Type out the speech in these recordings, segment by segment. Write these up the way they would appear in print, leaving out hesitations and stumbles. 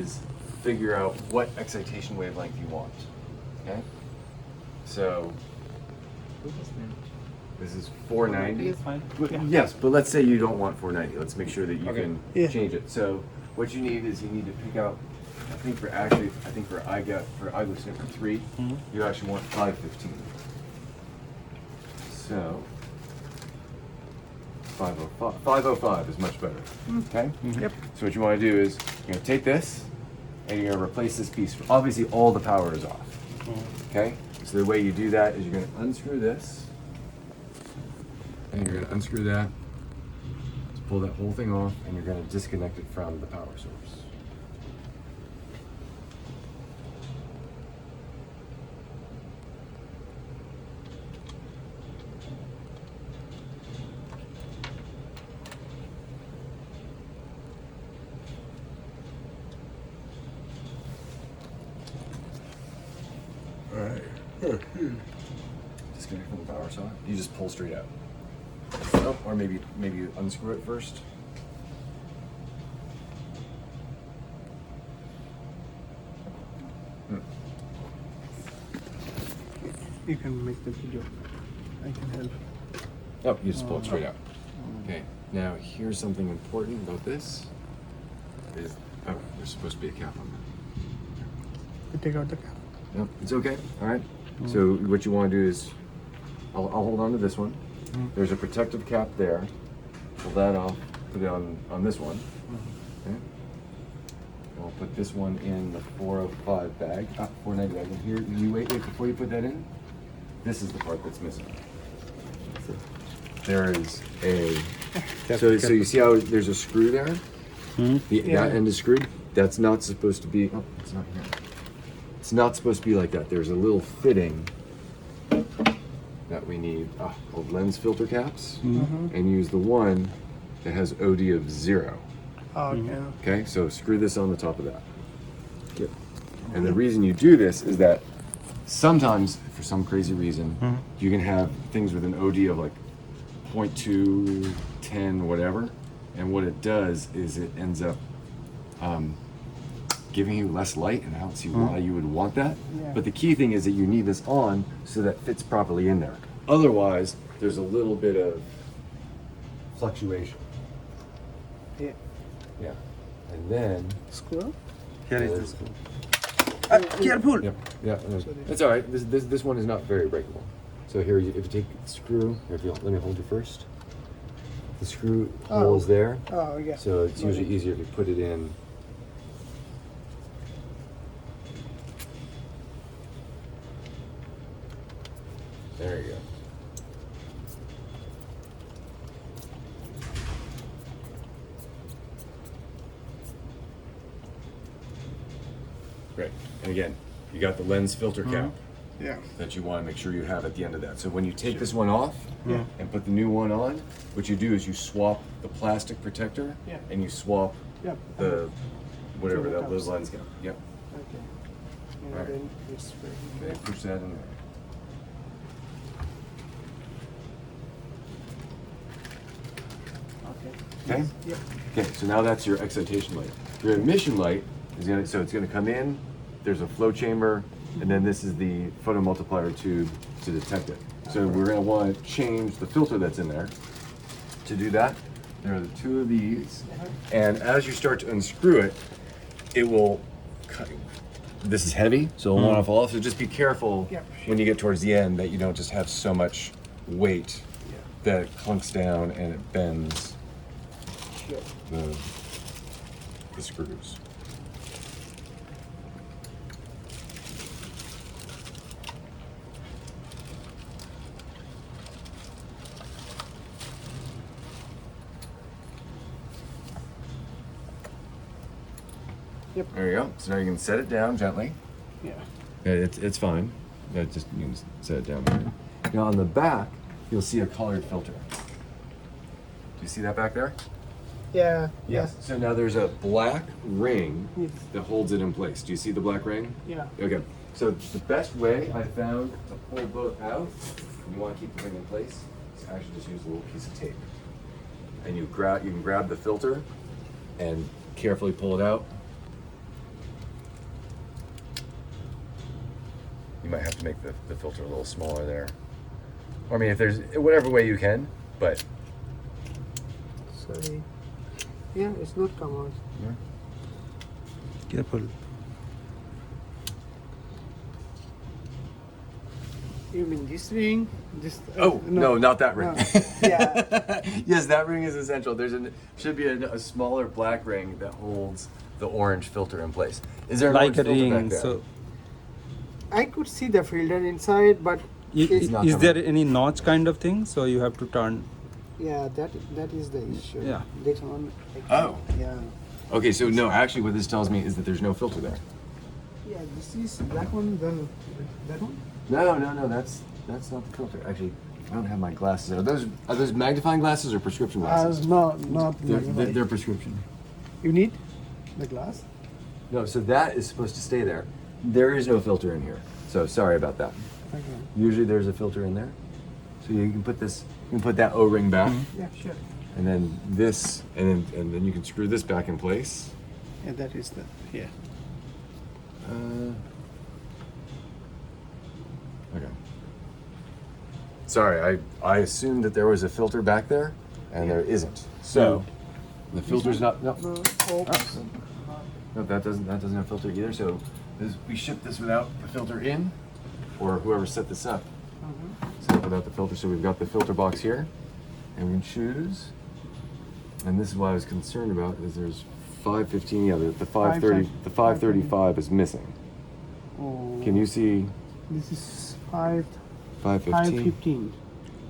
is figure out what excitation wavelength you want. Okay? So this is 490. It's fine. Yes, but let's say you don't want 490. Let's make sure that you Okay. can Yeah. change it. So what you need is you need to pick out. I think for iGo sniffer 3, you actually want 515. So 505 is much better. Okay. Yep. So what you want to do is you're going to take this and you're going to replace this piece. Obviously, all the power is off. Okay. So the way you do that is you're going to unscrew this, and you're going to unscrew that to pull that whole thing off, and you're going to disconnect it from the power source. Alright. Disconnect from the power socket. You just pull straight out. Oh, or maybe you unscrew it first. You can make the video. I can help. Oh, you just pull it straight out. Okay. Now here's something important about this. Is there's supposed to be a cap on that. You take out the cap. No, it's okay. All right. So what you want to do is, I'll hold on to this one. There's a protective cap there. Pull that off. Put it on this one. Okay. We'll put this one in the 405 bag. 490 bag. And here, you wait before you put that in. This is the part that's missing. So there is a. So you see how there's a screw there? That end is screwed. That's not supposed to be. Oh, it's not here. It's not supposed to be like that. There's a little fitting that we need called lens filter caps, and use the one that has OD of 0. Okay. Okay, so screw this on the top of that. Yep. And the reason you do this is that sometimes, for some crazy reason, you can have things with an OD of like 0.2, 10, whatever, and what it does is it ends up giving you less light, and I don't see why you would want that. Yeah. But the key thing is that you need this on so that fits properly in there. Otherwise, there's a little bit of fluctuation. Yeah. Yeah. And then, Screw. Here is the screw. Careful. yeah, it's all right. This one is not very breakable. So here, if you take the screw, let me hold you first. The screw hole is there, Oh yeah. so it's usually easier if you put it in. There you go. Great. And again, you got the lens filter cap Yeah. that you want to make sure you have at the end of that. So when you take this one off Yeah. and put the new one on, what you do is you swap the plastic protector Yeah. and you swap Yep. the whatever Filter that those caps. lens cap. Yep. Okay. And Alright. then this way. Okay, push that in there. Okay. Okay? Yep. Okay, so now that's your excitation light. Your emission light is it's gonna come in, there's a flow chamber, and then this is the photomultiplier tube to detect it. So we're gonna wanna change the filter that's in there. To do that, there are the two of these, and as you start to unscrew it, it will cut. This is heavy, so it'll wanna fall off, so just be careful Yep. when you get towards the end that you don't just have so much weight that it clunks down and it bends Sure. the screws. Yep. There you go. So now you can set it down gently. Yeah. It's fine. Yeah, just you can set it down there. Now on the back, you'll see a colored filter. Do you see that back there? Yeah. Yes. So now there's a black ring Yes. that holds it in place. Do you see the black ring? Yeah. Okay. So the best way I found to pull both out, and you want to keep the ring in place, is actually just use a little piece of tape. And you can grab the filter and carefully pull it out. you might have to make the filter a little smaller there. Or I mean, if there's whatever way you can, but Sorry. Yeah, it's not come out. yeah. Careful. You mean this ring? This? Oh no, not that ring. No. Yeah. Yes, that ring is essential. Should be a smaller black ring that holds the orange filter in place. Is there an Like orange a filter back ring. there? So, I could see the filter inside, but It's not is there coming. any notch kind of thing? So you have to turn. yeah, that is the issue. Yeah. This one. Oh. Yeah. Okay, so no, actually, what this tells me is that there's no filter there. Yeah, this is black one. Then that one. No, that's not the filter. Actually, I don't have my glasses. Are those magnifying glasses or prescription glasses? No, not. They're prescription. You need the glass. No, so that is supposed to stay there. There is no filter in here. So sorry about that. Okay. Usually there's a filter in there. So you can put this, you can put that O-ring back, Yeah, sure. and then this, and then you can screw this back in place. Yeah, that is the yeah. Okay. Sorry, I assumed that there was a filter back there, and there isn't. So the filter's not. No, No, oops. no, that doesn't have filter either. So we ship this without the filter in, or whoever set this up set it without the filter. So we've got the filter box here, and we choose. And this is what I was concerned about: is there's 515. Yeah, the 530. The 535 is missing. Oh, Can you see this is 5. 515? 515.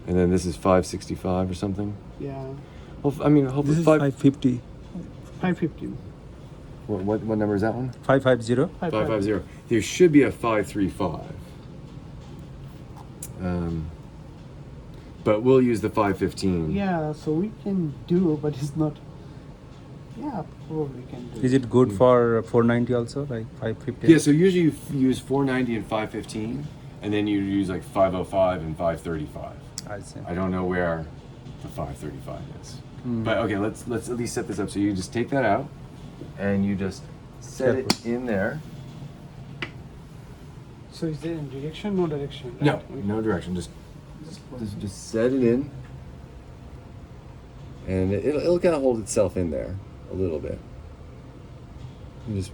And then this is 565 or something. Yeah. I mean, hopefully This is 550. 515. What number is that one? 550. 550. There should be a 535. But we'll use the 515. Yeah, so we can do, but it's not. Yeah, probably can do. Is it good for 490 also, like 550? Yeah, so usually you use 490 and 515, and then you use like 505 and 535. I see. I don't know where the 535 is. But okay, let's at least set this up. So you just take that out, and you just set it in there. So is there a direction? No direction. No, right? no direction. Just set it in, and it'll kind of hold itself in there a little bit. You just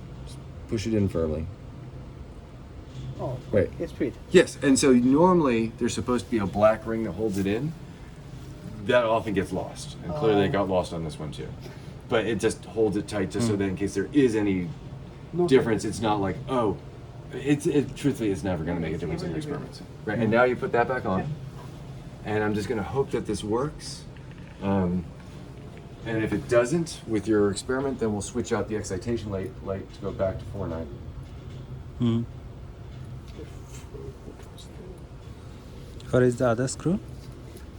push it in firmly. Oh, Wait. it's fit. Yes, and so normally there's supposed to be a black ring that holds it in. That often gets lost, and clearly it got lost on this one too. But it just holds it tight, just so that in case there is any No difference, it's not like, oh, truthfully, it's never going to make a difference in your experiments. Right, and now you put that back on, and I'm just going to hope that this works. And if it doesn't with your experiment, then we'll switch out the excitation light to go back to 490. Hmm. Where is the other screw?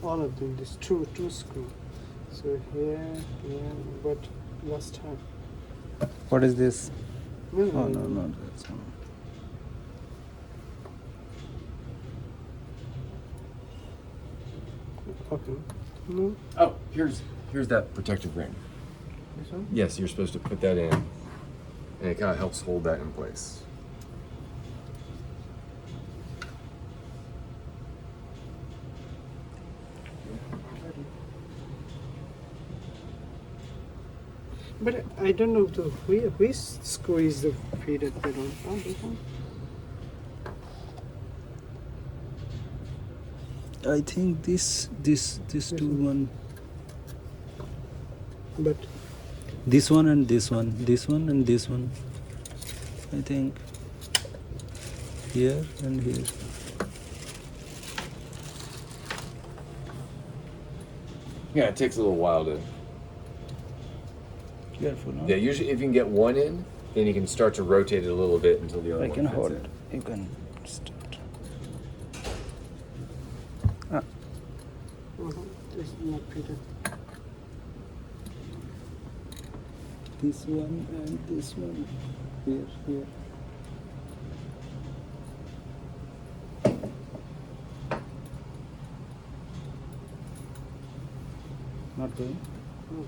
All of them. This two screw. So here, but last time. What is this? No, Oh, no, not this one. Okay. No, Oh, here's that protective ring. this one. Yes, you're supposed to put that in, and it kind of helps hold that in place. But I don't know which screw is the fitted that one. Oh, this one. I think this two one. But This one and this one. This one and this one. I think. Here and here. Yeah, it takes a little while to. Careful, no? Yeah, usually if you can get one in, then you can start to rotate it a little bit until the other I one can fits hold. in. You can start. this is not fitted. This one and this one. Here. Not doing. No.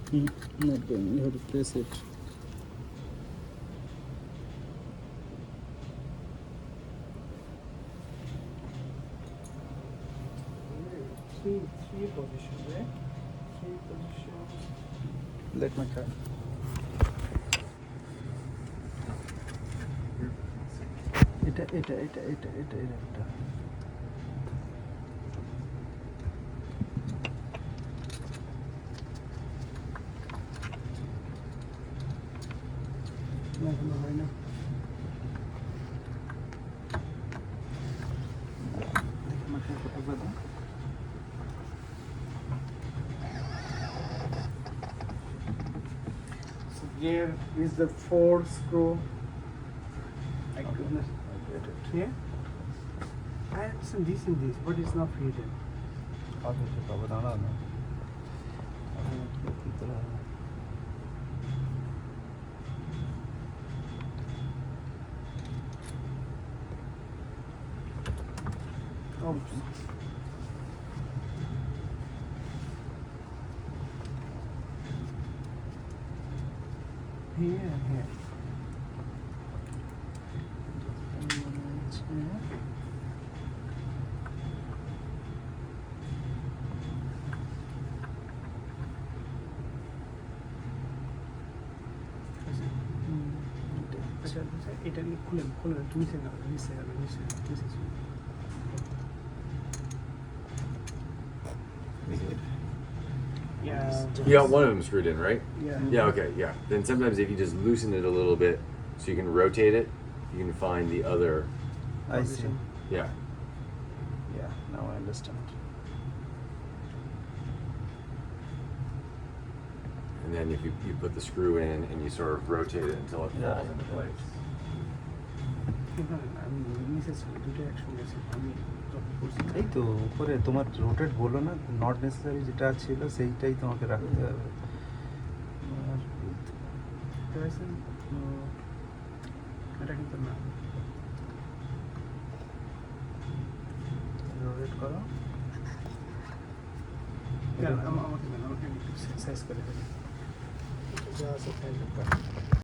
Not going. You have to press it. Three positions, right? Three positions. Let me try. এটা এটা এটা এটা এটা এটা একটা না এখনো হয় না। দেখি আমাকে একবার দাও। So here is the 4 screw. My goodness. Here? I have some this and this, but it's not fitted. হবে তো বাবা দাঁড়া না কি করে হবে Oops. Here and here. আচ্ছা আচ্ছা এটা খুলেন খুলেন নিচে না নিচে হবে নিচে নিচে ছিল। Yeah. You got one of them screwed in, right? Yeah. Yeah, okay, yeah. Then sometimes if you just loosen it a little bit so you can rotate it, you can find the other. I see. Yeah. Yeah, now I understand. And then if you put the screw in and you sort of rotate it until it Yeah. falls into place. আমি নিচে ছিল দুটো একসঙ্গে ছিল আমি যখন করছি এই তো উপরে তোমার রোটেট বলো না নট নেসেসারি যেটা ছিল সেইটাই তোমাকে রাখতে হবে আর দেখেছেন এটা কিন্তু না রোটেট করো আমাকে আমাকে সাইজ করে দেবেন যা আছে তাই